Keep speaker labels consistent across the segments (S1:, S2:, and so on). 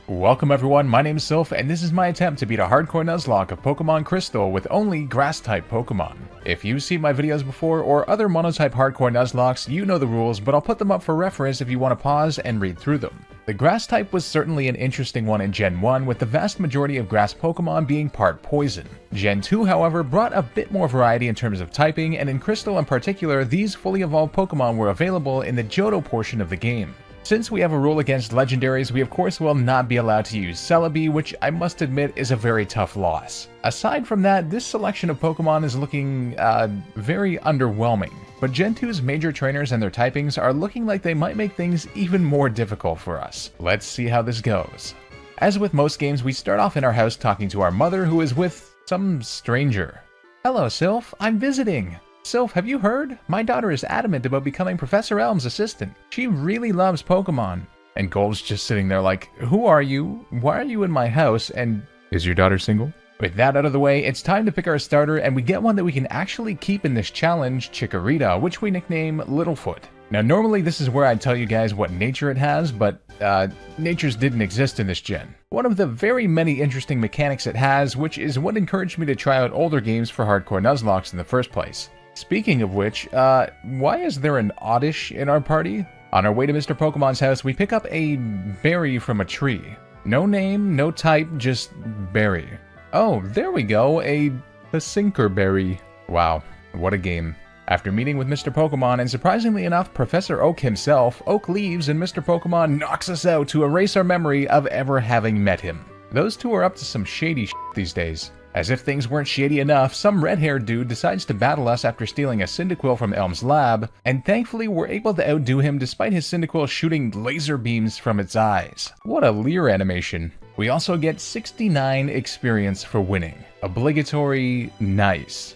S1: Welcome everyone, my name is Sylph, and this is my attempt to beat a hardcore Nuzlocke of Pokemon Crystal with only Grass-type Pokemon. If you've seen my videos before or other Monotype hardcore Nuzlockes, you know the rules, but I'll put them up for reference if you want to pause and read through them. The Grass-type was certainly an interesting one in Gen 1, with the vast majority of Grass Pokemon being part Poison. Gen 2, however, brought a bit more variety in terms of typing, and in Crystal in particular, these fully evolved Pokemon were available in the Johto portion of the game. Since we have a rule against Legendaries, we of course will not be allowed to use Celebi, which I must admit is a very tough loss. Aside from that, this selection of Pokemon is looking very underwhelming, but Gen 2's major trainers and their typings are looking like they might make things even more difficult for us. Let's see how this goes. As with most games, we start off in our house talking to our mother, who is with some stranger. "Hello, Sylph, I'm visiting." "Sylph, have you heard? My daughter is adamant about becoming Professor Elm's assistant. She really loves Pokemon." And Gold's just sitting there like, "Who are you? Why are you in my house? And is your daughter single?" With that out of the way, it's time to pick our starter, and we get one that we can actually keep in this challenge, Chikorita, which we nickname Littlefoot. Now normally this is where I'd tell you guys what nature it has, but natures didn't exist in this gen. One of the very many interesting mechanics it has, which is what encouraged me to try out older games for hardcore Nuzlockes in the first place. Speaking of which, why is there an Oddish in our party? On our way to Mr. Pokemon's house, we pick up a berry from a tree. No name, no type, just berry. Oh, there we go, a Sinkerberry. Wow, what a game. After meeting with Mr. Pokemon, and surprisingly enough, Professor Oak himself, Oak leaves and Mr. Pokemon knocks us out to erase our memory of ever having met him. Those two are up to some shady shit these days. As if things weren't shady enough, some red-haired dude decides to battle us after stealing a Cyndaquil from Elm's lab, and thankfully we're able to outdo him despite his Cyndaquil shooting laser beams from its eyes. What a leer animation. We also get 69 experience for winning. Obligatory nice.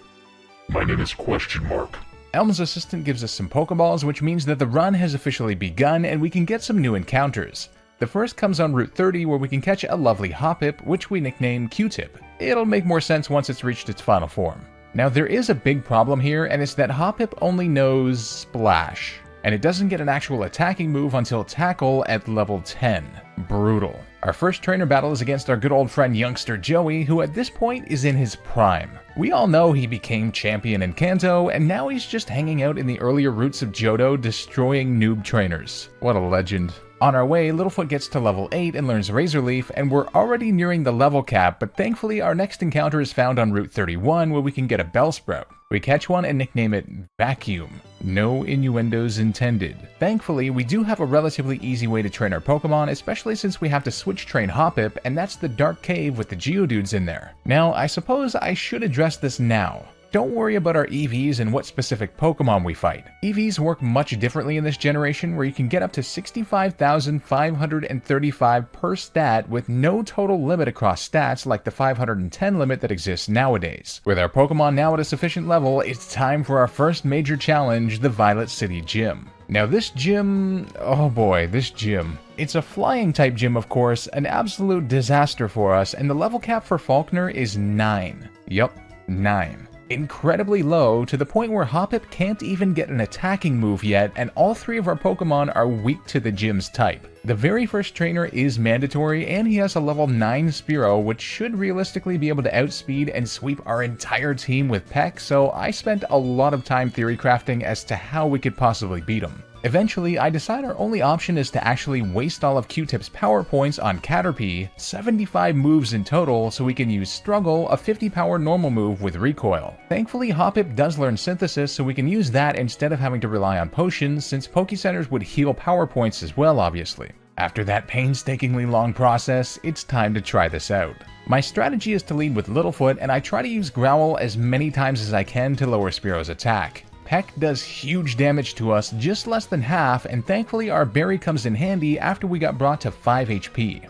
S2: My name is Question Mark.
S1: Elm's assistant gives us some Pokeballs, which means that the run has officially begun and we can get some new encounters. The first comes on Route 30, where we can catch a lovely Hoppip, which we nickname Q-Tip. It'll make more sense once it's reached its final form. Now there is a big problem here, and it's that Hoppip only knows Splash, and it doesn't get an actual attacking move until Tackle at level 10. Brutal. Our first trainer battle is against our good old friend youngster Joey, who at this point is in his prime. We all know he became champion in Kanto, and now he's just hanging out in the earlier routes of Johto, destroying noob trainers. What a legend. On our way, Littlefoot gets to level 8 and learns Razor Leaf, and we're already nearing the level cap, but thankfully our next encounter is found on Route 31, where we can get a Bellsprout. We catch one and nickname it Vacuum. No innuendos intended. Thankfully, we do have a relatively easy way to train our Pokemon, especially since we have to switch train Hoppip, and that's the Dark Cave with the Geodudes in there. Now, I suppose I should address this now. Don't worry about our EVs and what specific Pokemon we fight. EVs work much differently in this generation, where you can get up to 65,535 per stat with no total limit across stats like the 510 limit that exists nowadays. With our Pokemon now at a sufficient level, it's time for our first major challenge, the Violet City Gym. Now this gym, oh boy, this gym. It's a flying type gym, of course, an absolute disaster for us, and the level cap for Falkner is 9. Yup, 9. Incredibly low, to the point where Hoppip can't even get an attacking move yet, and all three of our Pokemon are weak to the gym's type. The very first trainer is mandatory, and he has a level 9 Spearow, which should realistically be able to outspeed and sweep our entire team with Peck, so I spent a lot of time theory crafting as to how we could possibly beat him. Eventually, I decide our only option is to actually waste all of Q-Tip's power points on Caterpie, 75 moves in total, so we can use Struggle, a 50 power normal move with recoil. Thankfully, Hoppip does learn Synthesis, so we can use that instead of having to rely on potions, since Pokecenters would heal power points as well, obviously. After that painstakingly long process, it's time to try this out. My strategy is to lead with Littlefoot, and I try to use Growl as many times as I can to lower Spearow's attack. Peck does huge damage to us, just less than half, and thankfully our berry comes in handy after we got brought to 5 HP.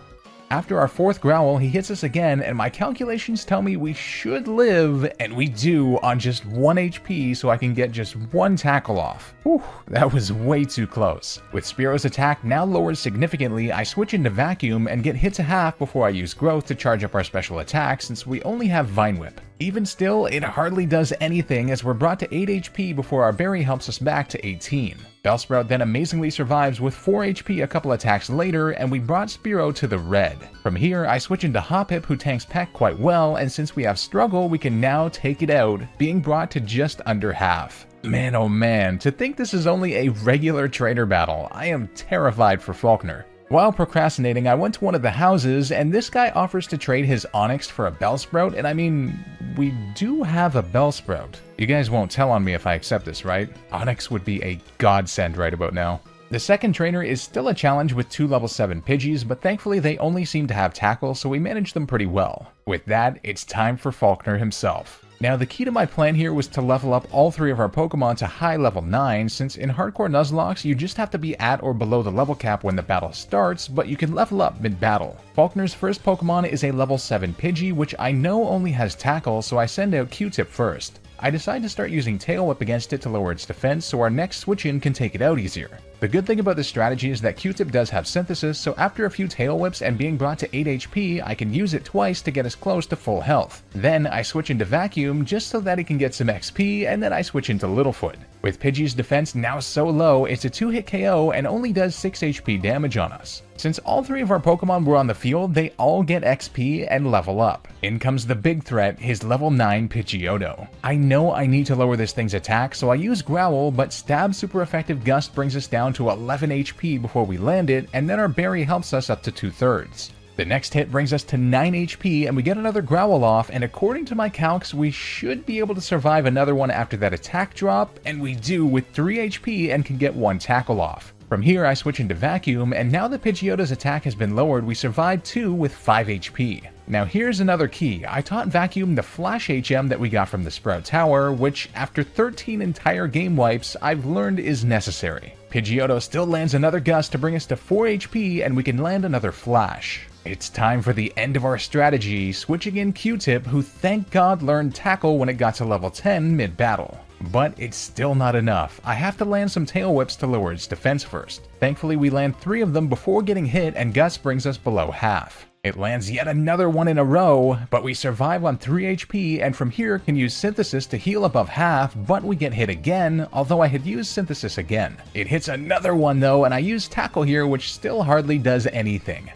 S1: After our fourth Growl, he hits us again, and my calculations tell me we should live, and we do, on just 1 HP, so I can get just 1 tackle off. Whew, that was way too close. With Spearow's attack now lowered significantly, I switch into Vacuum and get hit to half before I use Growth to charge up our special attack, since we only have Vine Whip. Even still, it hardly does anything, as we're brought to 8 HP before our berry helps us back to 18. Bellsprout then amazingly survives with 4 HP a couple attacks later, and we brought Spearow to the red. From here, I switch into Hoppip, who tanks Peck quite well, and since we have Struggle, we can now take it out, being brought to just under half. Man oh man, to think this is only a regular trainer battle, I am terrified for Falkner. While procrastinating, I went to one of the houses, and this guy offers to trade his Onyx for a Bellsprout, and I mean, we do have a Bellsprout. You guys won't tell on me if I accept this, right? Onyx would be a godsend right about now. The second trainer is still a challenge with 2 level 7 Pidgeys, but thankfully they only seem to have Tackle, so we manage them pretty well. With that, it's time for Falkner himself. Now, the key to my plan here was to level up all 3 of our Pokemon to high level 9, since in Hardcore Nuzlocke, you just have to be at or below the level cap when the battle starts, but you can level up mid-battle. Falkner's first Pokemon is a level 7 Pidgey, which I know only has Tackle, so I send out Q-Tip first. I decide to start using Tail Whip against it to lower its defense so our next switch-in can take it out easier. The good thing about this strategy is that Q-Tip does have Synthesis, so after a few Tail Whips and being brought to 8 HP, I can use it twice to get us close to full health. Then I switch into Vacuum just so that it can get some XP, and then I switch into Littlefoot. With Pidgey's defense now so low, it's a 2-hit KO and only does 6 HP damage on us. Since all 3 of our Pokemon were on the field, they all get XP and level up. In comes the big threat, his level 9 Pidgeotto. I know I need to lower this thing's attack, so I use Growl, but Stab's super effective Gust brings us down to 11 HP before we land it, and then our Berry helps us up to 2/3. The next hit brings us to 9 HP, and we get another Growl off, and according to my calcs, we should be able to survive another one after that attack drop, and we do with 3 HP and can get 1 Tackle off. From here, I switch into Vacuum, and now that Pidgeotto's attack has been lowered, we survive 2 with 5 HP. Now here's another key. I taught Vacuum the Flash HM that we got from the Sprout Tower, which after 13 entire game wipes, I've learned is necessary. Pidgeotto still lands another Gust to bring us to 4 HP, and we can land another Flash. It's time for the end of our strategy, switching in Q-Tip, who thank God learned Tackle when it got to level 10 mid-battle. But it's still not enough. I have to land some Tail Whips to lower its defense first. Thankfully, we land 3 of them before getting hit, and Gust brings us below half. It lands yet another one in a row, but we survive on 3 HP, and from here can use Synthesis to heal above half, but we get hit again, although I had used Synthesis again. It hits another one though, and I use Tackle here, which still hardly does anything.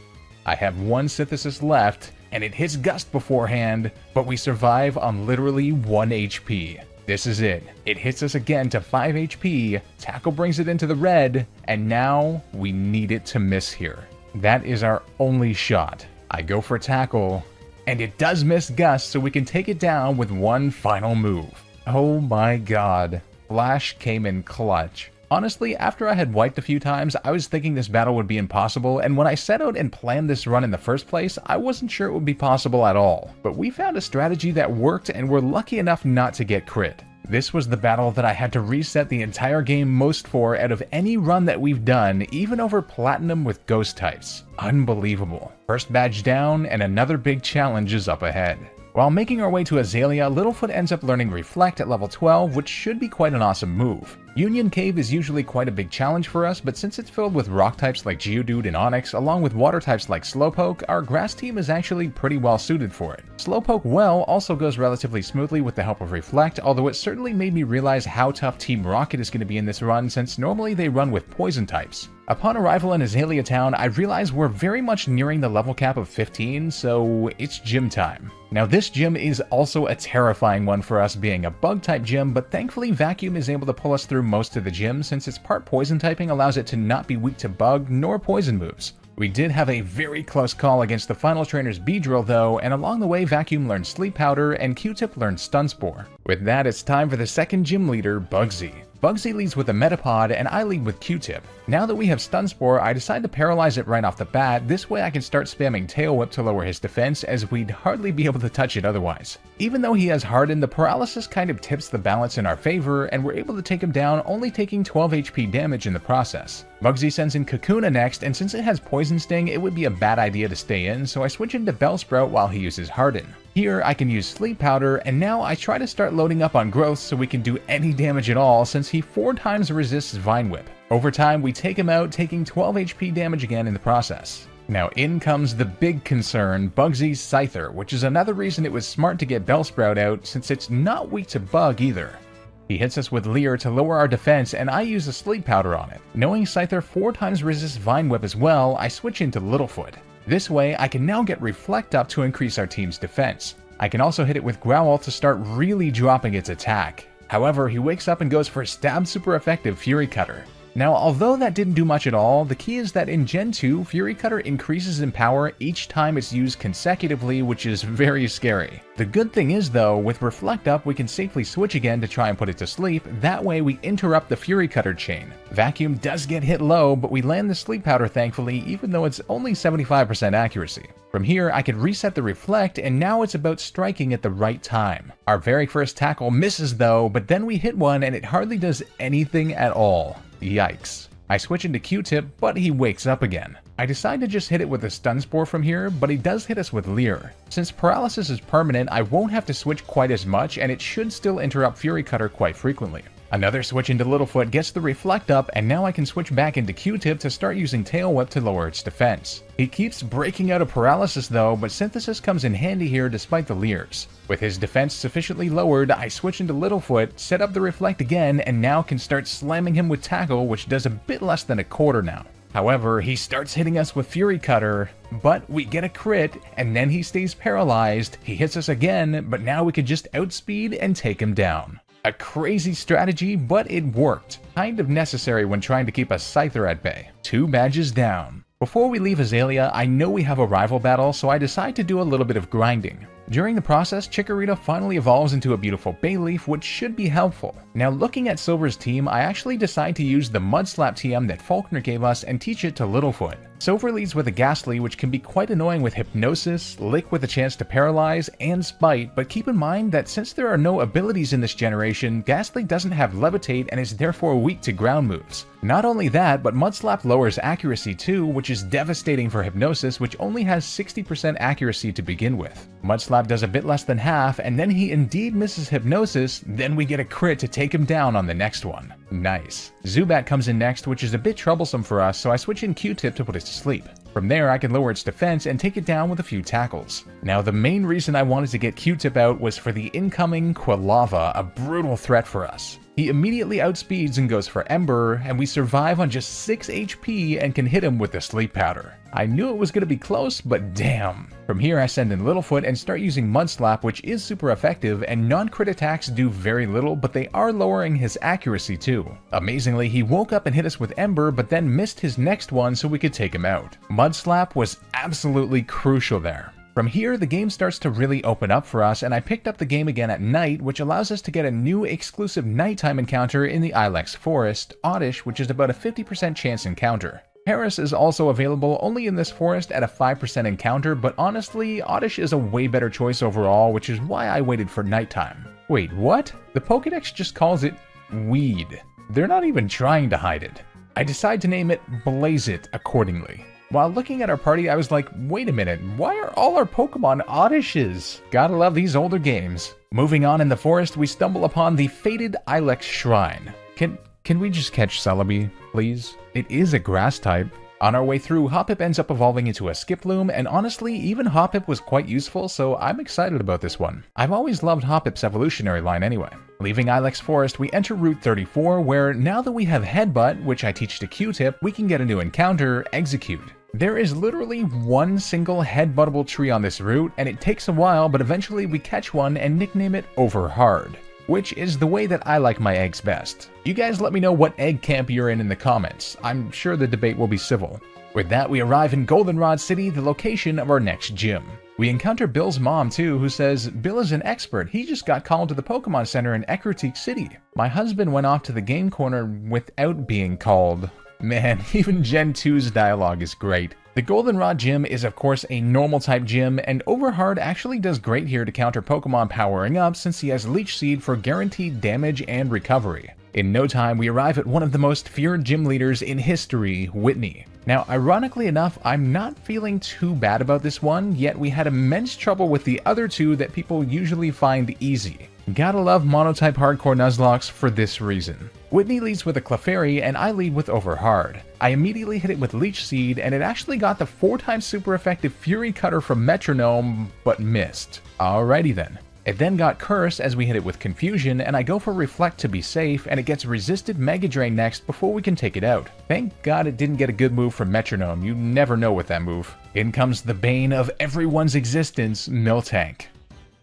S1: I have 1 Synthesis left, and it hits Gust beforehand, but we survive on literally 1 HP. This is it. It hits us again to 5 HP, Tackle brings it into the red, and now we need it to miss here. That is our only shot. I go for Tackle, and it does miss Gust, so we can take it down with 1 final move. Oh my god. Flash came in clutch. Honestly, after I had wiped a few times, I was thinking this battle would be impossible, and when I set out and planned this run in the first place, I wasn't sure it would be possible at all. But we found a strategy that worked, and we're lucky enough not to get crit. This was the battle that I had to reset the entire game most for out of any run that we've done, even over Platinum with Ghost types. Unbelievable. First badge down, and another big challenge is up ahead. While making our way to Azalea, Littlefoot ends up learning Reflect at level 12, which should be quite an awesome move. Union Cave is usually quite a big challenge for us, but since it's filled with rock types like Geodude and Onix, along with water types like Slowpoke, our grass team is actually pretty well suited for it. Slowpoke also goes relatively smoothly with the help of Reflect, although it certainly made me realize how tough Team Rocket is going to be in this run, since normally they run with poison types. Upon arrival in Azalea Town, I realize we're very much nearing the level cap of 15, so it's gym time. Now this gym is also a terrifying one for us, being a bug type gym, but thankfully Vacuum is able to pull us through most of the gym since its part poison typing allows it to not be weak to bug nor poison moves. We did have a very close call against the final trainer's Beedrill though, and along the way Vacuum learned Sleep Powder and Q-Tip learned Stun Spore. With that, it's time for the second gym leader, Bugsy. Bugsy leads with a Metapod, and I lead with Q-Tip. Now that we have Stun Spore, I decide to paralyze it right off the bat. This way I can start spamming Tail Whip to lower his defense, as we'd hardly be able to touch it otherwise. Even though he has Harden, the paralysis kind of tips the balance in our favor, and we're able to take him down, only taking 12 HP damage in the process. Bugsy sends in Kakuna next, and since it has Poison Sting, it would be a bad idea to stay in, so I switch into Bellsprout while he uses Harden. Here I can use Sleep Powder, and now I try to start loading up on growth so we can do any damage at all, since he 4 times resists Vine Whip. Over time we take him out, taking 12 HP damage again in the process. Now in comes the big concern, Bugsy's Scyther, which is another reason it was smart to get Bellsprout out, since it's not weak to bug either. He hits us with Leer to lower our defense, and I use a Sleep Powder on it. Knowing Scyther 4 times resists Vine Whip as well, I switch into Littlefoot. This way, I can now get Reflect up to increase our team's defense. I can also hit it with Growl to start really dropping its attack. However, he wakes up and goes for a stab super effective Fury Cutter. Now, although that didn't do much at all, the key is that in Gen 2, Fury Cutter increases in power each time it's used consecutively, which is very scary. The good thing is though, with Reflect up we can safely switch again to try and put it to sleep, that way we interrupt the Fury Cutter chain. Vacuum does get hit low, but we land the Sleep Powder thankfully, even though it's only 75% accuracy. From here, I could reset the Reflect, and now it's about striking at the right time. Our very first tackle misses though, but then we hit one and it hardly does anything at all. Yikes. I switch into Q-Tip, but he wakes up again. I decide to just hit it with a Stun Spore from here, but he does hit us with Leer. Since Paralysis is permanent, I won't have to switch quite as much, and it should still interrupt Fury Cutter quite frequently. Another switch into Littlefoot gets the Reflect up, and now I can switch back into Q-Tip to start using Tail Whip to lower its defense. He keeps breaking out of Paralysis though, but Synthesis comes in handy here despite the Leers. With his defense sufficiently lowered, I switch into Littlefoot, set up the Reflect again, and now can start slamming him with Tackle, which does a bit less than a quarter now. However, he starts hitting us with Fury Cutter, but we get a crit, and then he stays paralyzed. He hits us again, but now we could just outspeed and take him down. A crazy strategy, but it worked. Kind of necessary when trying to keep a Scyther at bay. 2 badges down. Before we leave Azalea, I know we have a rival battle, so I decide to do a little bit of grinding. During the process, Chikorita finally evolves into a beautiful Bayleaf, which should be helpful. Now looking at Silver's team, I actually decide to use the Mudslap TM that Falkner gave us and teach it to Littlefoot. Silver leads with a Ghastly, which can be quite annoying with Hypnosis, Lick with a chance to paralyze, and Spite, but keep in mind that since there are no abilities in this generation, Ghastly doesn't have Levitate and is therefore weak to ground moves. Not only that, but Mudslap lowers accuracy too, which is devastating for Hypnosis, which only has 60% accuracy to begin with. Mudslap does a bit less than half, and then he indeed misses Hypnosis, then we get a crit to take him down on the next one. Nice. Zubat comes in next, which is a bit troublesome for us, so I switch in Q-Tip to put it to sleep. From there, I can lower its defense and take it down with a few tackles. Now, the main reason I wanted to get Q-Tip out was for the incoming Quilava, a brutal threat for us. He immediately outspeeds and goes for Ember, and we survive on just 6 HP and can hit him with the Sleep Powder. I knew it was going to be close, but damn. From here I send in Littlefoot and start using Mudslap, which is super effective, and non-crit attacks do very little, but they are lowering his accuracy too. Amazingly, he woke up and hit us with Ember, but then missed his next one so we could take him out. Mudslap was absolutely crucial there. From here, the game starts to really open up for us, and I picked up the game again at night, which allows us to get a new exclusive nighttime encounter in the Ilex Forest, Oddish, which is about a 50% chance encounter. Paris is also available only in this forest at a 5% encounter, but honestly, Oddish is a way better choice overall, which is why I waited for nighttime. Wait, what? The Pokédex just calls it Weed. They're not even trying to hide it. I decide to name it Blaze It accordingly. While looking at our party, I was like, wait a minute, why are all our Pokemon Oddishes? Gotta love these older games. Moving on in the forest, we stumble upon the fated Ilex Shrine. Can we just catch Celebi, please? It is a grass type. On our way through, Hoppip ends up evolving into a Skiploom, and honestly, even Hoppip was quite useful, so I'm excited about this one. I've always loved Hoppip's evolutionary line anyway. Leaving Ilex Forest, we enter Route 34, where now that we have Headbutt, which I teach to Q-Tip, we can get a new encounter, Execute. There is literally one single headbuttable tree on this route, and it takes a while, but eventually we catch one and nickname it Overhard, which is the way that I like my eggs best. You guys let me know what egg camp you're in the comments. I'm sure the debate will be civil. With that, we arrive in Goldenrod City, the location of our next gym. We encounter Bill's mom too, who says Bill is an expert. He just got called to the Pokemon Center in Ecruteak City. My husband went off to the game corner without being called. Man, even Gen 2's dialogue is great. The Goldenrod gym is of course a normal type gym, and Overhard actually does great here to counter Pokemon powering up since he has Leech Seed for guaranteed damage and recovery. In no time, we arrive at one of the most feared gym leaders in history, Whitney. Now, ironically enough, I'm not feeling too bad about this one, yet we had immense trouble with the other two that people usually find easy. Gotta love Monotype Hardcore Nuzlockes for this reason. Whitney leads with a Clefairy, and I lead with Overhard. I immediately hit it with Leech Seed, and it actually got the 4 times super effective Fury Cutter from Metronome, but missed. Alrighty then. It then got cursed as we hit it with Confusion, and I go for Reflect to be safe, and it gets resisted Mega Drain next before we can take it out. Thank God it didn't get a good move from Metronome, you never know with that move. In comes the bane of everyone's existence, Miltank.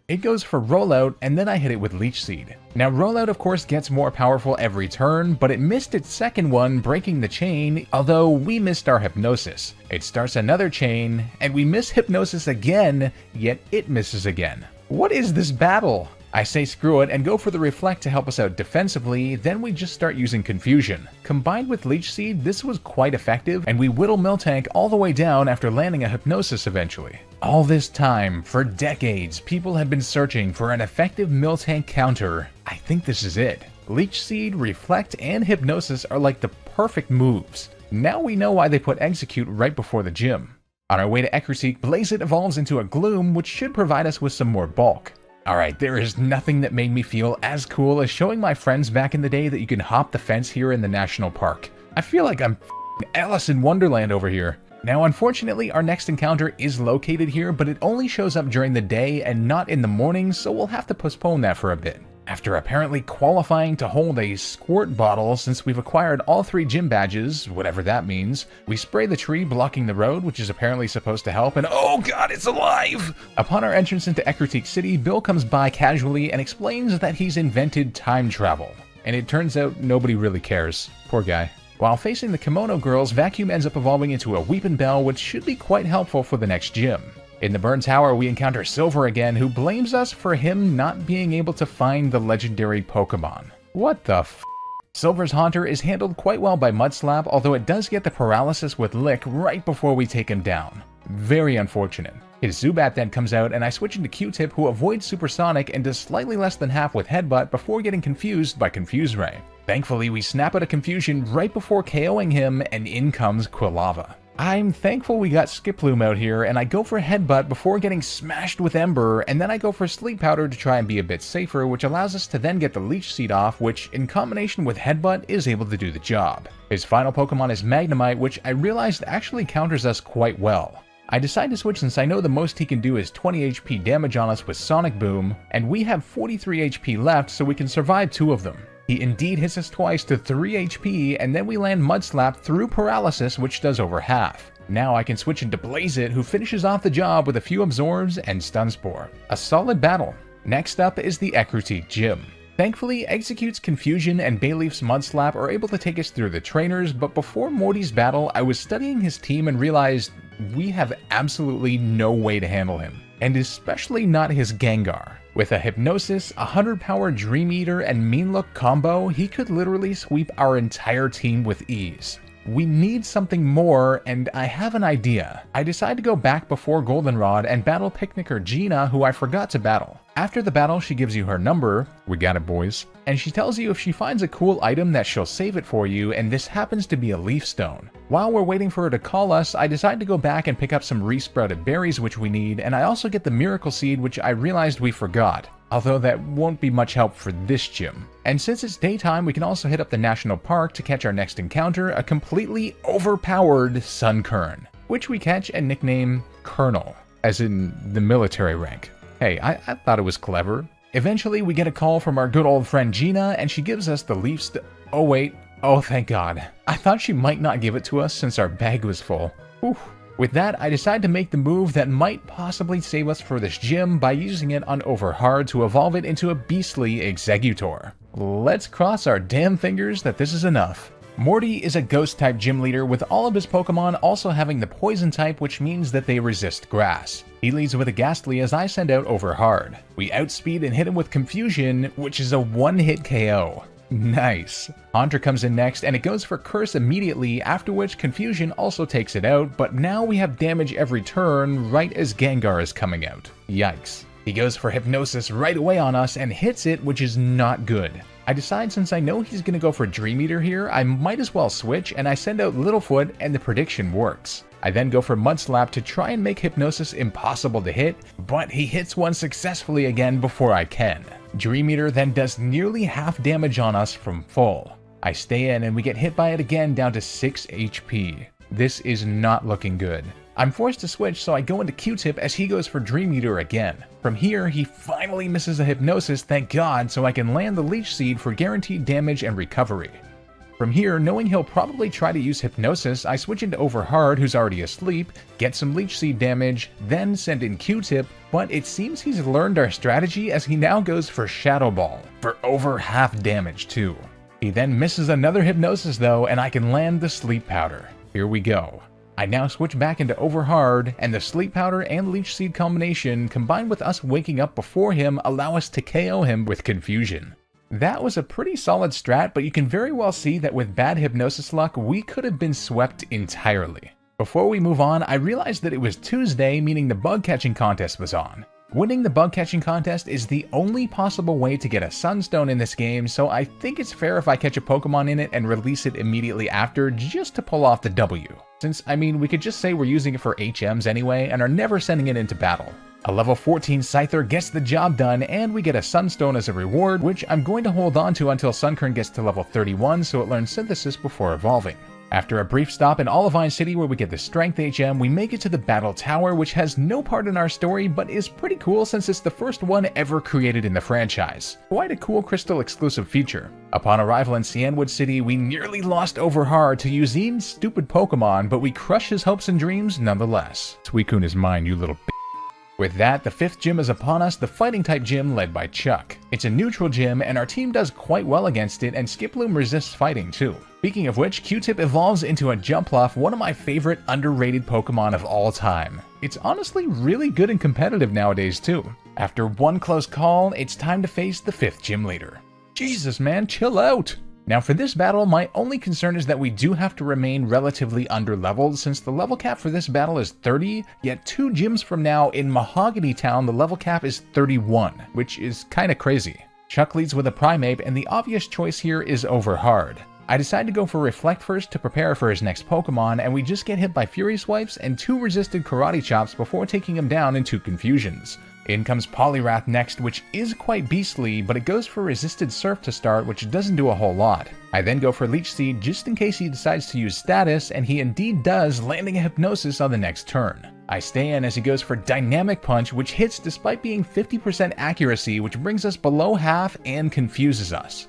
S1: It goes for Rollout, and then I hit it with Leech Seed. Now Rollout of course gets more powerful every turn, but it missed its second one, breaking the chain, although we missed our Hypnosis. It starts another chain, and we miss Hypnosis again, yet it misses again. What is this battle? I say screw it and go for the Reflect to help us out defensively, then we just start using Confusion. Combined with Leech Seed, this was quite effective, and we whittle Miltank all the way down after landing a Hypnosis eventually. All this time, for decades, people have been searching for an effective Miltank counter. I think this is it. Leech Seed, Reflect, and Hypnosis are like the perfect moves. Now we know why they put Execute right before the gym. On our way to Ecruteak, Blazeit evolves into a Gloom, which should provide us with some more bulk. Alright, there is nothing that made me feel as cool as showing my friends back in the day that you can hop the fence here in the national park. I feel like I'm Alice in Wonderland over here. Now unfortunately our next encounter is located here, but it only shows up during the day and not in the morning, so we'll have to postpone that for a bit. After apparently qualifying to hold a squirt bottle since we've acquired all 3 gym badges, whatever that means, we spray the tree blocking the road, which is apparently supposed to help, and oh god, it's alive! Upon our entrance into Ecruteak City, Bill comes by casually and explains that he's invented time travel. And it turns out nobody really cares. Poor guy. While facing the Kimono Girls, Vacuum ends up evolving into a Weepin' Bell, which should be quite helpful for the next gym. In the Burn Tower, we encounter Silver again, who blames us for him not being able to find the legendary Pokemon. What the f***? Silver's Haunter is handled quite well by Mudslap, although it does get the paralysis with Lick right before we take him down. Very unfortunate. His Zubat then comes out, and I switch into Q-Tip, who avoids Supersonic and does slightly less than half with Headbutt before getting confused by Confuse Ray. Thankfully, we snap out a Confusion right before KOing him, and in comes Quilava. I'm thankful we got Skiploom out here, and I go for Headbutt before getting smashed with Ember, and then I go for Sleep Powder to try and be a bit safer, which allows us to then get the Leech Seed off, which in combination with Headbutt is able to do the job. His final Pokemon is Magnemite, which I realized actually counters us quite well. I decide to switch since I know the most he can do is 20 HP damage on us with Sonic Boom, and we have 43 HP left, so we can survive 2 of them. He indeed hits us twice to 3 HP, and then we land Mudslap through Paralysis, which does over half. Now I can switch into Blazeit, who finishes off the job with a few Absorbs and Stun Spore. A solid battle. Next up is the Ecruteak Gym. Thankfully, Execute's Confusion and Bayleaf's Mudslap are able to take us through the trainers, but before Morty's battle, I was studying his team and realized we have absolutely no way to handle him. And especially not his Gengar. With a Hypnosis, 100 power Dream Eater, and Mean Look combo, he could literally sweep our entire team with ease. We need something more, and I have an idea. I decide to go back before Goldenrod and battle Picnicker Gina, who I forgot to battle. After the battle, she gives you her number, we got it boys, and she tells you if she finds a cool item that she'll save it for you, and this happens to be a Leaf Stone. While we're waiting for her to call us, I decide to go back and pick up some resprouted berries which we need, and I also get the Miracle Seed which I realized we forgot. Although that won't be much help for this gym. And since it's daytime, we can also hit up the National Park to catch our next encounter, a completely overpowered Sunkern, which we catch and nickname Colonel, as in the military rank. Hey, I thought it was clever. Eventually, we get a call from our good old friend Gina, and she gives us the oh wait, oh thank God. I thought she might not give it to us since our bag was full. Whew. With that, I decide to make the move that might possibly save us for this gym by using it on Overhard to evolve it into a beastly Exeggutor. Let's cross our damn fingers that this is enough. Morty is a Ghost-type gym leader with all of his Pokemon also having the Poison type, which means that they resist grass. He leads with a Ghastly as I send out Overhard. We outspeed and hit him with Confusion, which is a one-hit KO. Nice. Haunter comes in next, and it goes for Curse immediately, after which Confusion also takes it out, but now we have damage every turn right as Gengar is coming out. Yikes. He goes for Hypnosis right away on us and hits it, which is not good. I decide since I know he's going to go for Dream Eater here, I might as well switch, and I send out Littlefoot, and the prediction works. I then go for Mudslap to try and make Hypnosis impossible to hit, but he hits one successfully again before I can. Dream Eater then does nearly half damage on us from full. I stay in and we get hit by it again down to 6 HP. This is not looking good. I'm forced to switch, so I go into Q-Tip as he goes for Dream Eater again. From here, he finally misses a Hypnosis, thank God, so I can land the Leech Seed for guaranteed damage and recovery. From here, knowing he'll probably try to use Hypnosis, I switch into Overhard, who's already asleep, get some Leech Seed damage, then send in Q-Tip, but it seems he's learned our strategy as he now goes for Shadow Ball, for over half damage too. He then misses another Hypnosis though, and I can land the Sleep Powder. Here we go. I now switch back into Overhard, and the Sleep Powder and Leech Seed combination, combined with us waking up before him, allow us to KO him with Confusion. That was a pretty solid strat, but you can very well see that with bad Hypnosis luck, we could have been swept entirely. Before we move on, I realized that it was Tuesday, meaning the bug catching contest was on. Winning the bug catching contest is the only possible way to get a Sunstone in this game, so I think it's fair if I catch a Pokemon in it and release it immediately after just to pull off the W. Since, I mean, we could just say we're using it for HMs anyway and are never sending it into battle. A level 14 Scyther gets the job done, and we get a Sunstone as a reward, which I'm going to hold on to until Sunkern gets to level 31 so it learns Synthesis before evolving. After a brief stop in Olivine City where we get the Strength HM, we make it to the Battle Tower, which has no part in our story but is pretty cool since it's the first one ever created in the franchise. Quite a cool Crystal exclusive feature. Upon arrival in Cianwood City, we nearly lost Overhard to Yuzine's stupid Pokemon, but we crush his hopes and dreams nonetheless. Suicune is mine, you little b****. With that, the 5th gym is upon us, the Fighting-type gym led by Chuck. It's a neutral gym, and our team does quite well against it, and Skiploom resists fighting too. Speaking of which, Q-Tip evolves into a Jumpluff, one of my favorite underrated Pokemon of all time. It's honestly really good and competitive nowadays too. After one close call, it's time to face the 5th gym leader. Jesus man, chill out! Now for this battle, my only concern is that we do have to remain relatively under-leveled since the level cap for this battle is 30, yet 2 gyms from now in Mahogany Town the level cap is 31, which is kinda crazy. Chuck leads with a Primeape, and the obvious choice here is Overhard. I decide to go for Reflect first to prepare for his next Pokemon, and we just get hit by Fury Swipes and 2 resisted Karate Chops before taking him down in 2 Confusions. In comes Poliwrath next, which is quite beastly, but it goes for Resisted Surf to start, which doesn't do a whole lot. I then go for Leech Seed just in case he decides to use Status, and he indeed does, landing a Hypnosis on the next turn. I stay in as he goes for Dynamic Punch, which hits despite being 50% accuracy, which brings us below half and confuses us.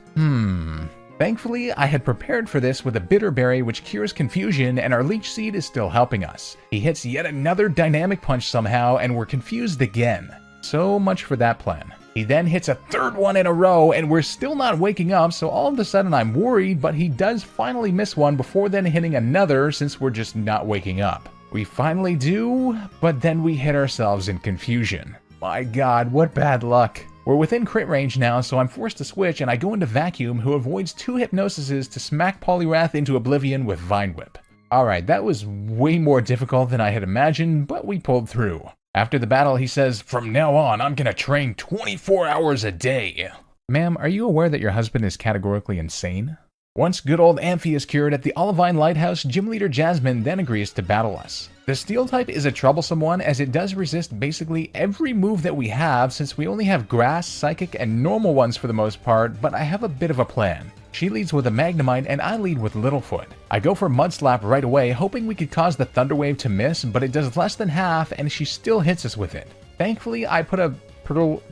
S1: Thankfully, I had prepared for this with a Bitter Berry which cures confusion, and our Leech Seed is still helping us. He hits yet another Dynamic Punch somehow, and we're confused again. So much for that plan. He then hits a 3rd one in a row, and we're still not waking up, so all of a sudden I'm worried, but he does finally miss one before then hitting another since we're just not waking up. We finally do, but then we hit ourselves in confusion. My god, what bad luck. We're within crit range now, so I'm forced to switch, and I go into Vacuum, who avoids 2 Hypnosises to smack Poliwrath into oblivion with Vine Whip. Alright, that was way more difficult than I had imagined, but we pulled through. After the battle, he says, "From now on, I'm gonna train 24 hours a day." Ma'am, are you aware that your husband is categorically insane? Once good old Amphi is cured at the Olivine Lighthouse, Gym Leader Jasmine then agrees to battle us. The Steel type is a troublesome one as it does resist basically every move that we have since we only have Grass, Psychic, and normal ones for the most part, but I have a bit of a plan. She leads with a Magnemite and I lead with Littlefoot. I go for Mud Slap right away, hoping we could cause the Thunder Wave to miss, but it does less than half and she still hits us with it. Thankfully, I put a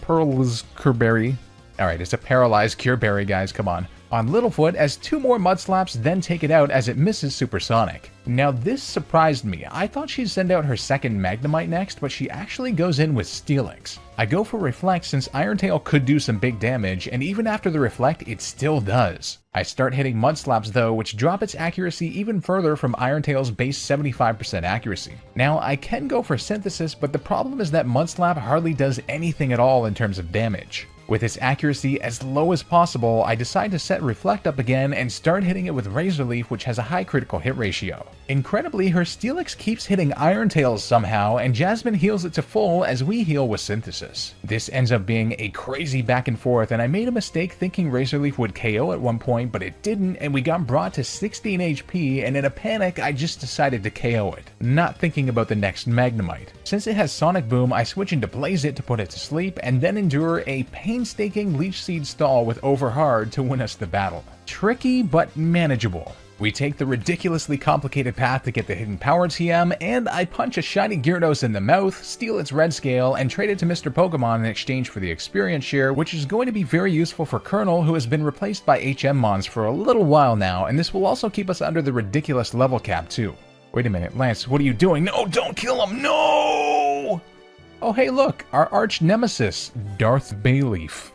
S1: Paralyzed Cure Berry. Alright, it's a Paralyzed Cure Berry, guys, come on. On Littlefoot, as 2 more Mud Slaps then take it out as it misses Supersonic. Now this surprised me. I thought she'd send out her 2nd Magnemite next, but she actually goes in with Steelix. I go for Reflect since Iron Tail could do some big damage, and even after the Reflect, it still does. I start hitting Mud Slaps though, which drop its accuracy even further from Iron Tail's base 75% accuracy. Now I can go for Synthesis, but the problem is that Mud Slap hardly does anything at all in terms of damage. With its accuracy as low as possible, I decide to set Reflect up again and start hitting it with Razor Leaf, which has a high critical hit ratio. Incredibly, her Steelix keeps hitting Iron Tails somehow, and Jasmine heals it to full as we heal with Synthesis. This ends up being a crazy back and forth, and I made a mistake thinking Razor Leaf would KO at one point, but it didn't, and we got brought to 16 HP, and in a panic, I just decided to KO it, not thinking about the next Magnemite. Since it has Sonic Boom, I switch into Blaze It to put it to sleep, and then endure a painstaking Leech Seed stall with Overhard to win us the battle. Tricky, but manageable. We take the ridiculously complicated path to get the hidden power TM, and I punch a shiny Gyarados in the mouth, steal its red scale, and trade it to Mr. Pokemon in exchange for the experience share, which is going to be very useful for Colonel, who has been replaced by HM Mons for a little while now, and this will also keep us under the ridiculous level cap too. Wait a minute, Lance, what are you doing? No, don't kill him, no! Oh hey look, our arch nemesis, Darth Bayleaf.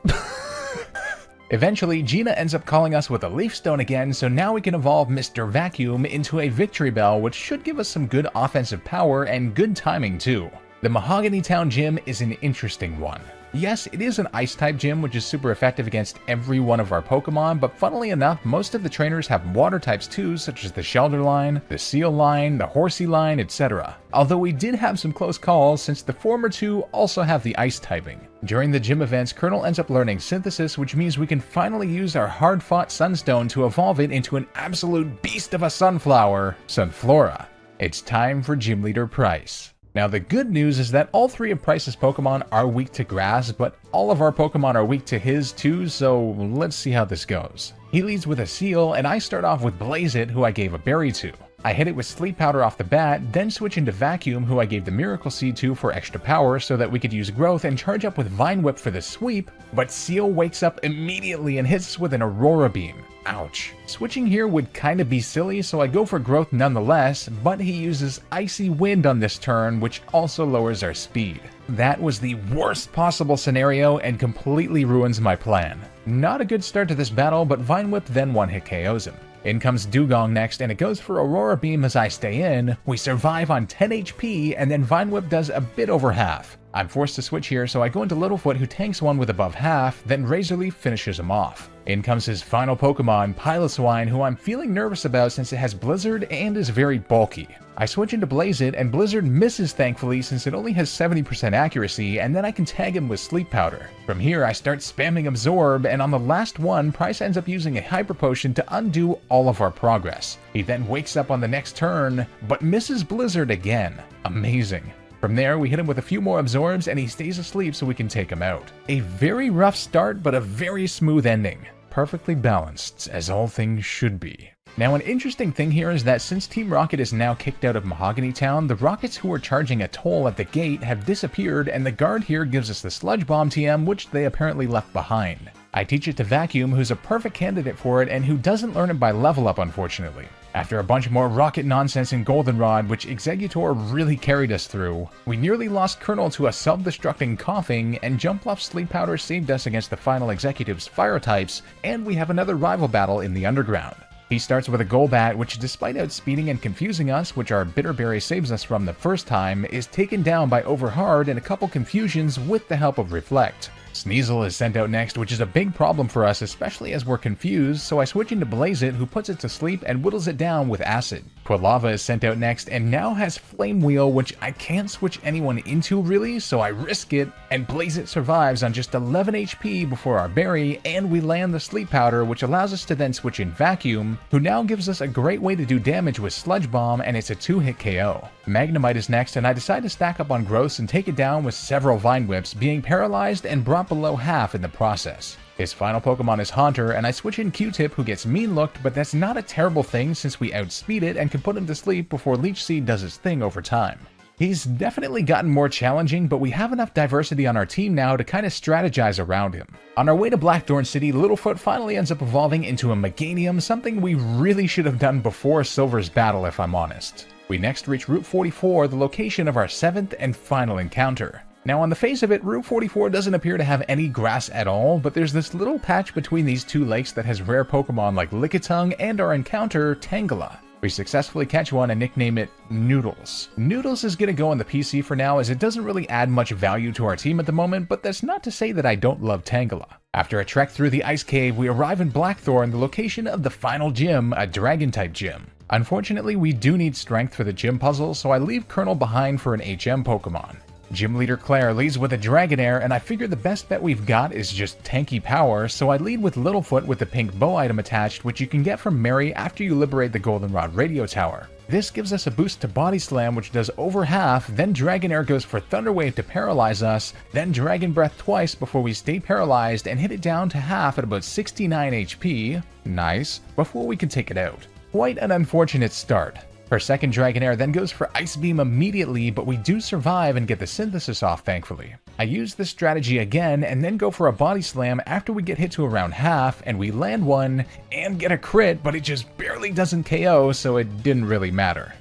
S1: Eventually, Gina ends up calling us with a Leaf Stone again, so now we can evolve Mr. Vacuum into a Victory Bell, which should give us some good offensive power and good timing too. The Mahogany Town gym is an interesting one. Yes, it is an Ice-type gym, which is super effective against every one of our Pokemon, but funnily enough, most of the trainers have water types too, such as the Shelder line, the Seal line, the Horsey line, etc. Although we did have some close calls, since the former two also have the Ice typing. During the gym events, Colonel ends up learning Synthesis, which means we can finally use our hard-fought Sunstone to evolve it into an absolute beast of a Sunflower, Sunflora. It's time for Gym Leader Price. Now the good news is that all three of Price's Pokemon are weak to grass, but all of our Pokemon are weak to his too, so let's see how this goes. He leads with a Seal, and I start off with Blaze-It, who I gave a berry to. I hit it with Sleep Powder off the bat, then switch into Vacuum, who I gave the Miracle Seed to for extra power so that we could use Growth and charge up with Vine Whip for the sweep, but Seal wakes up immediately and hits us with an Aurora Beam. Ouch. Switching here would kinda be silly, so I go for Growth nonetheless, but he uses Icy Wind on this turn, which also lowers our speed. That was the worst possible scenario and completely ruins my plan. Not a good start to this battle, but Vine Whip then one-hit KOs him. In comes Dugong next, and it goes for Aurora Beam as I stay in. We survive on 10 HP, and then Vine Whip does a bit over half. I'm forced to switch here, so I go into Littlefoot, who tanks one with above half, then Razor Leaf finishes him off. In comes his final Pokemon, Piloswine, who I'm feeling nervous about since it has Blizzard and is very bulky. I switch into Blaze-It, and Blizzard misses thankfully since it only has 70% accuracy, and then I can tag him with Sleep Powder. From here I start spamming Absorb, and on the last one, Price ends up using a Hyper Potion to undo all of our progress. He then wakes up on the next turn, but misses Blizzard again. Amazing. From there, we hit him with a few more Absorbs, and he stays asleep so we can take him out. A very rough start, but a very smooth ending. Perfectly balanced, as all things should be. Now an interesting thing here is that since Team Rocket is now kicked out of Mahogany Town, the Rockets who were charging a toll at the gate have disappeared, and the guard here gives us the Sludge Bomb TM, which they apparently left behind. I teach it to Vacuum, who's a perfect candidate for it and who doesn't learn it by level up unfortunately. After a bunch more Rocket nonsense in Goldenrod, which Exeggutor really carried us through, we nearly lost Colonel to a self-destructing Coughing, and Jumpluff Sleep Powder saved us against the final Executove's Fire types, and we have another rival battle in the Underground. He starts with a Golbat, which despite outspeeding and confusing us, which our Bitterberry saves us from the first time, is taken down by Overhard and a couple confusions with the help of Reflect. Sneasel is sent out next, which is a big problem for us, especially as we're confused, so I switch into Blaze-It, who puts it to sleep and whittles it down with Acid. Quilava is sent out next and now has Flame Wheel, which I can't switch anyone into really, so I risk it, and Blaze-It survives on just 11 HP before our berry, and we land the Sleep Powder, which allows us to then switch in Vacuum, who now gives us a great way to do damage with Sludge Bomb, and it's a 2-hit KO. Magnemite is next, and I decide to stack up on Growth and take it down with several Vine Whips, being paralyzed and brought below half in the process. His final Pokemon is Haunter, and I switch in Q-Tip, who gets mean looked, but that's not a terrible thing since we outspeed it and can put him to sleep before Leech Seed does its thing over time. He's definitely gotten more challenging, but we have enough diversity on our team now to kind of strategize around him. On our way to Blackthorn City, Littlefoot finally ends up evolving into a Meganium, something we really should have done before Silver's battle if I'm honest. We next reach Route 44, the location of our 7th and final encounter. Now on the face of it, Route 44 doesn't appear to have any grass at all, but there's this little patch between these two lakes that has rare Pokemon like Lickitung and our encounter, Tangela. We successfully catch one and nickname it Noodles. Noodles is gonna go on the PC for now as it doesn't really add much value to our team at the moment, but that's not to say that I don't love Tangela. After a trek through the Ice Cave, we arrive in Blackthorn, the location of the final gym, a Dragon-type gym. Unfortunately, we do need strength for the gym puzzle, so I leave Colonel behind for an HM Pokemon. Gym Leader Claire leads with a Dragonair, and I figure the best bet we've got is just tanky power, so I lead with Littlefoot with the pink bow item attached, which you can get from Mary after you liberate the Goldenrod radio tower. This gives us a boost to Body Slam, which does over half, then Dragonair goes for Thunder Wave to paralyze us, then Dragon Breath twice before we stay paralyzed and hit it down to half at about 69 HP, nice, before we can take it out. quite an unfortunate start. Her second Dragonair then goes for Ice Beam immediately, but we do survive and get the synthesis off thankfully. I use this strategy again and then go for a Body Slam after we get hit to around half, and we land one and get a crit, but it just barely doesn't KO, so it didn't really matter.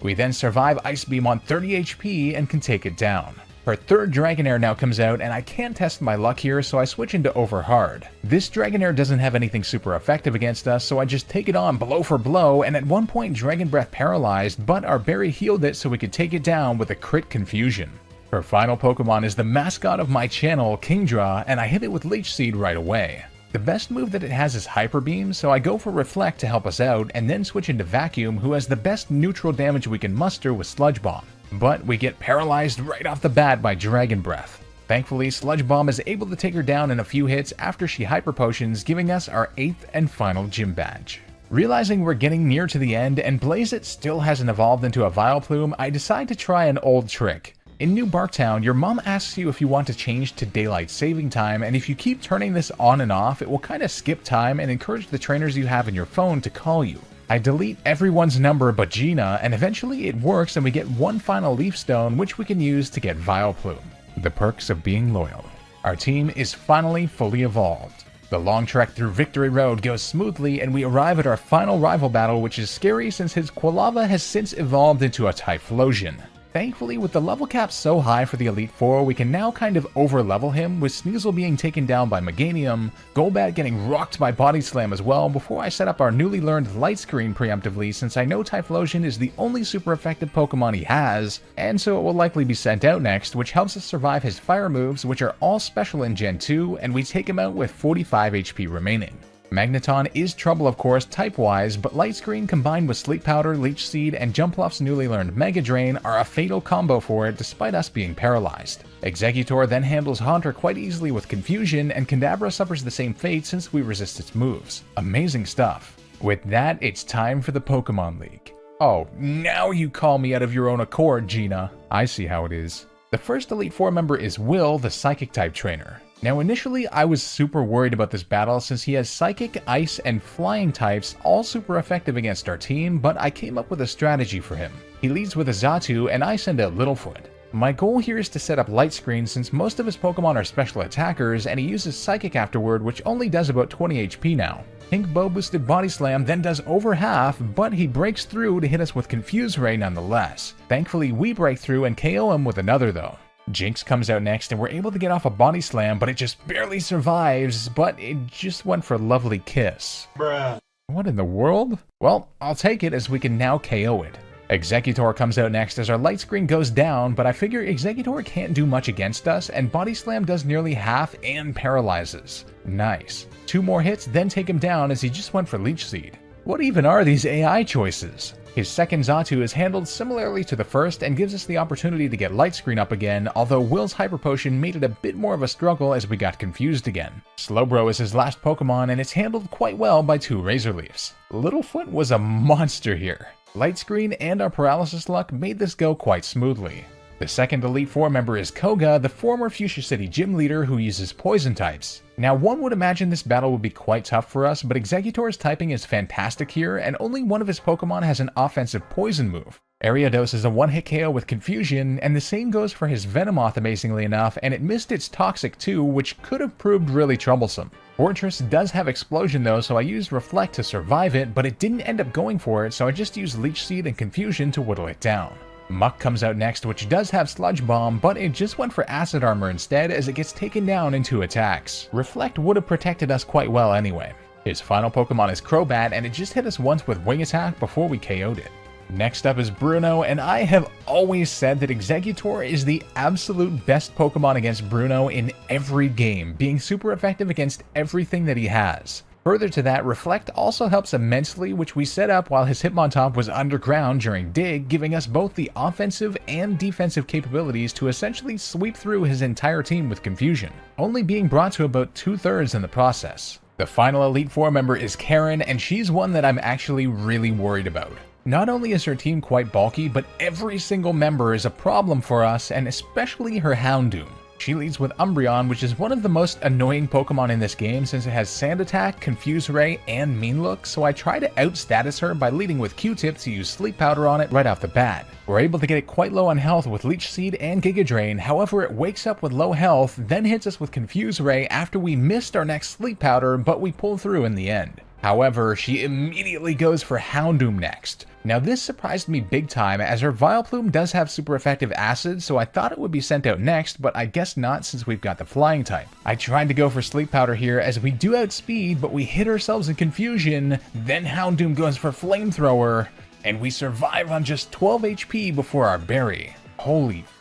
S1: We then survive Ice Beam on 30 HP and can take it down. Her third Dragonair now comes out, and I can't test my luck here, so I switch into Overhard. This Dragonair doesn't have anything super effective against us, so I just take it on blow for blow, and at one point Dragon Breath paralyzed, but our berry healed it so we could take it down with a crit Confusion. Her final Pokemon is the mascot of my channel, Kingdra, and I hit it with Leech Seed right away. The best move that it has is Hyper Beam, so I go for Reflect to help us out, and then switch into Vacuum, who has the best neutral damage we can muster with Sludge Bomb. But we get paralyzed right off the bat by Dragon Breath. Thankfully, Sludge Bomb is able to take her down in a few hits after she Hyper Potions, giving us our 8th and final gym badge. Realizing we're getting near to the end and Blazeit still hasn't evolved into a Vileplume, I decide to try an old trick. In New Barktown, your mom asks you if you want to change to daylight saving time, and if you keep turning this on and off, it will kind of skip time and encourage the trainers you have in your phone to call you. I delete everyone's number but Gina, and eventually it works and we get one final Leaf Stone which we can use to get Vileplume. The perks of being loyal. Our team is finally fully evolved. The long trek through Victory Road goes smoothly and we arrive at our final rival battle, which is scary since his Quilava has since evolved into a Typhlosion. Thankfully, with the level cap so high for the Elite Four, we can now kind of over-level him, with Sneasel being taken down by Meganium, Golbat getting rocked by Body Slam as well before I set up our newly learned Light Screen preemptively, since I know Typhlosion is the only super effective Pokemon he has, and so it will likely be sent out next, which helps us survive his fire moves, which are all special in Gen 2, and we take him out with 45 HP remaining. Magneton is trouble of course type-wise, but Light Screen combined with Sleep Powder, Leech Seed, and Jumpluff's newly learned Mega Drain are a fatal combo for it despite us being paralyzed. Exeggutor then handles Haunter quite easily with Confusion, and Kadabra suffers the same fate since we resist its moves. Amazing stuff. With that, it's time for the Pokemon League. Oh, now you call me out of your own accord, Gina. I see how it is. The first Elite Four member is Will, the Psychic-type trainer. Now initially I was super worried about this battle since he has Psychic, Ice, and Flying types all super effective against our team, but I came up with a strategy for him. He leads with a Xatu and I send out Littlefoot. My goal here is to set up Light Screen since most of his Pokemon are special attackers and he uses Psychic afterward, which only does about 20 HP now. Pink Bow boosted Body Slam then does over half, but he breaks through to hit us with Confuse Ray nonetheless. Thankfully we break through and KO him with another though. Jinx comes out next and we're able to get off a Body Slam, but it just barely survives, but it just went for Lovely Kiss. Bruh. What in the world? Well, I'll take it as we can now KO it. Exeggutor comes out next as our Light Screen goes down, but I figure Exeggutor can't do much against us, and Body Slam does nearly half and paralyzes. Nice. 2 more hits then take him down as he just went for Leech Seed. What even are these AI choices? His second Xatu is handled similarly to the first and gives us the opportunity to get Light Screen up again, although Will's Hyper Potion made it a bit more of a struggle as we got confused again. Slowbro is his last Pokemon and it's handled quite well by 2 Razor Leafs. Littlefoot was a monster here. Light Screen and our Paralysis luck made this go quite smoothly. The second Elite Four member is Koga, the former Fuchsia City gym leader who uses poison types. Now one would imagine this battle would be quite tough for us, but Exeggutor's typing is fantastic here, and only one of his Pokemon has an offensive poison move. Ariados is a one-hit KO with Confusion, and the same goes for his Venomoth amazingly enough, and it missed its Toxic too, which could have proved really troublesome. Fortress does have Explosion though, so I used Reflect to survive it, but it didn't end up going for it, so I just used Leech Seed and Confusion to whittle it down. Muck comes out next, which does have Sludge Bomb, but it just went for Acid Armor instead as it gets taken down in 2 attacks. Reflect would have protected us quite well anyway. His final Pokemon is Crobat, and it just hit us once with Wing Attack before we KO'd it. Next up is Bruno, and I have always said that Exeggutor is the absolute best Pokemon against Bruno in every game, being super effective against everything that he has. Further to that, Reflect also helps immensely, which we set up while his Hitmontop was underground during Dig, giving us both the offensive and defensive capabilities to essentially sweep through his entire team with Confusion, only being brought to about 2/3 in the process. The final Elite Four member is Karen, and she's one that I'm actually really worried about. Not only is her team quite bulky, but every single member is a problem for us, and especially her Houndoom. She leads with Umbreon, which is one of the most annoying Pokemon in this game since it has Sand Attack, Confuse Ray, and Mean Look, so I try to out-status her by leading with Q-Tip to use Sleep Powder on it right off the bat. We're able to get it quite low on health with Leech Seed and Giga Drain, however it wakes up with low health, then hits us with Confuse Ray after we missed our next Sleep Powder, but we pull through in the end. However, she immediately goes for Houndoom next. Now this surprised me big time as her Vileplume does have super effective acid, so I thought it would be sent out next, but I guess not since we've got the flying type. I tried to go for Sleep Powder here as we do outspeed, but we hit ourselves in confusion, then Houndoom goes for Flamethrower, and we survive on just 12 HP before our berry. Holy f***.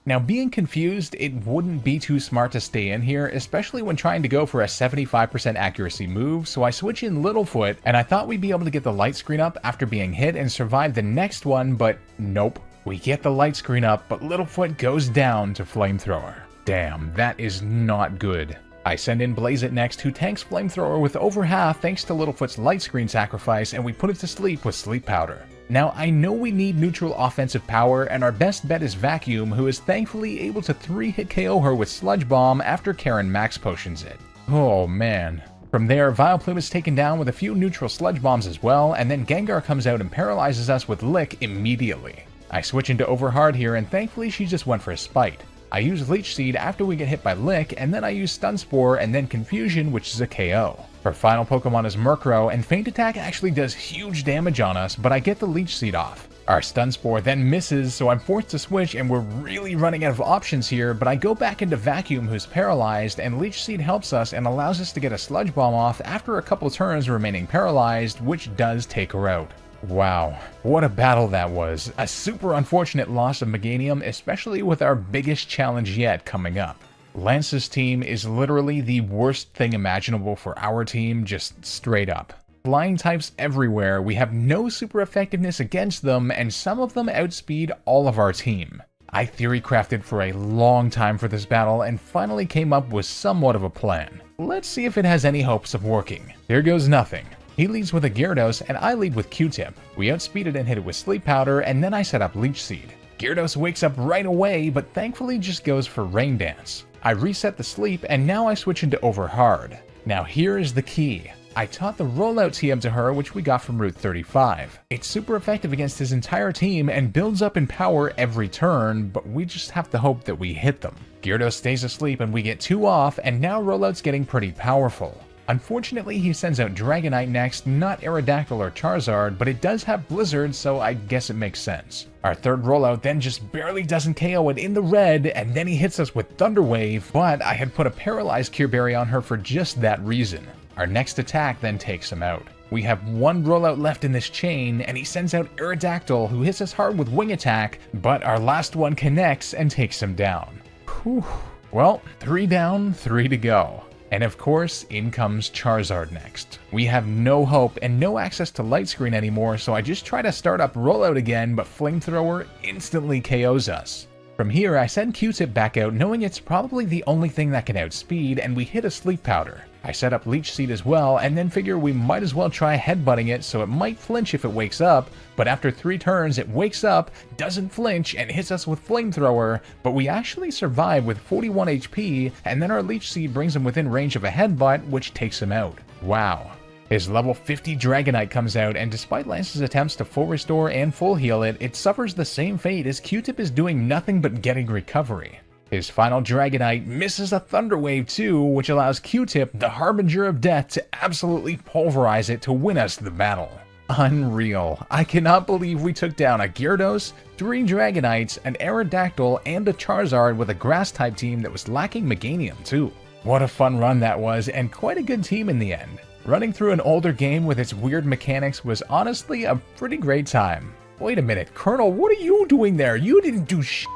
S1: Now being confused, it wouldn't be too smart to stay in here, especially when trying to go for a 75% accuracy move, so I switch in Littlefoot, and I thought we'd be able to get the light screen up after being hit and survive the next one, but nope. We get the light screen up, but Littlefoot goes down to Flamethrower. Damn, that is not good. I send in Blaze It next, who tanks Flamethrower with over half thanks to Littlefoot's light screen sacrifice, and we put it to sleep with Sleep Powder. Now, I know we need neutral offensive power, and our best bet is Vacuum, who is thankfully able to 3-hit KO her with Sludge Bomb after Karen max potions it. Oh man. From there, Vileplume is taken down with a few neutral Sludge Bombs as well, and then Gengar comes out and paralyzes us with Lick immediately. I switch into Overhard here, and thankfully she just went for a Spite. I use Leech Seed after we get hit by Lick, and then I use Stun Spore and then Confusion, which is a KO. Our final Pokemon is Murkrow, and Feint Attack actually does huge damage on us, but I get the Leech Seed off. Our Stun Spore then misses, so I'm forced to switch, and we're really running out of options here, but I go back into Vacuum, who's paralyzed, and Leech Seed helps us and allows us to get a Sludge Bomb off after a couple turns remaining paralyzed, which does take her out. Wow, what a battle that was. A super unfortunate loss of Meganium, especially with our biggest challenge yet coming up. Lance's team is literally the worst thing imaginable for our team, just straight up. Flying types everywhere, we have no super effectiveness against them, and some of them outspeed all of our team. I theory crafted for a long time for this battle and finally came up with somewhat of a plan. Let's see if it has any hopes of working. Here goes nothing. He leads with a Gyarados, and I lead with Q-Tip. We outspeed it and hit it with Sleep Powder, and then I set up Leech Seed. Gyarados wakes up right away, but thankfully just goes for Rain Dance. I reset the sleep, and now I switch into Overhard. Now here is the key. I taught the Rollout TM to her, which we got from Route 35. It's super effective against his entire team and builds up in power every turn, but we just have to hope that we hit them. Gyarados stays asleep and we get 2 off, and now Rollout's getting pretty powerful. Unfortunately, he sends out Dragonite next, not Aerodactyl or Charizard, but it does have Blizzard, so I guess it makes sense. Our third Rollout then just barely doesn't KO it in the red, and then he hits us with Thunder Wave, but I had put a Paralyzed Cure Berry on her for just that reason. Our next attack then takes him out. We have 1 Rollout left in this chain, and he sends out Aerodactyl, who hits us hard with Wing Attack, but our last one connects and takes him down. Whew. Well, 3 down, 3 to go. And of course, in comes Charizard next. We have no hope and no access to Light Screen anymore, so I just try to start up Rollout again, but Flamethrower instantly KOs us. From here, I send Q-Tip back out knowing it's probably the only thing that can outspeed, and we hit a Sleep Powder. I set up Leech Seed as well, and then figure we might as well try headbutting it so it might flinch if it wakes up, but after 3 turns it wakes up, doesn't flinch, and hits us with Flamethrower, but we actually survive with 41 HP, and then our Leech Seed brings him within range of a headbutt, which takes him out. Wow. His level 50 Dragonite comes out, and despite Lance's attempts to full restore and full heal it, it suffers the same fate as Q-Tip is doing nothing but getting recovery. His final Dragonite misses a Thunder Wave too, which allows Q-Tip, the Harbinger of Death, to absolutely pulverize it to win us the battle. Unreal. I cannot believe we took down a Gyarados, 3 Dragonites, an Aerodactyl, and a Charizard with a Grass-type team that was lacking Meganium too. What a fun run that was, and quite a good team in the end. Running through an older game with its weird mechanics was honestly a pretty great time. Wait a minute, Colonel, what are you doing there? You didn't do sh**.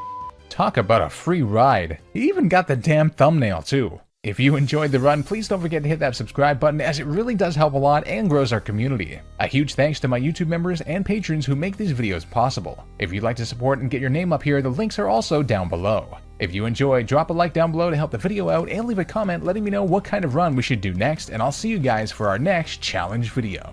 S1: Talk about a free ride. He even got the damn thumbnail too. If you enjoyed the run, please don't forget to hit that subscribe button as it really does help a lot and grows our community. A huge thanks to my YouTube members and patrons who make these videos possible. If you'd like to support and get your name up here, the links are also down below. If you enjoyed, drop a like down below to help the video out and leave a comment letting me know what kind of run we should do next, and I'll see you guys for our next challenge video.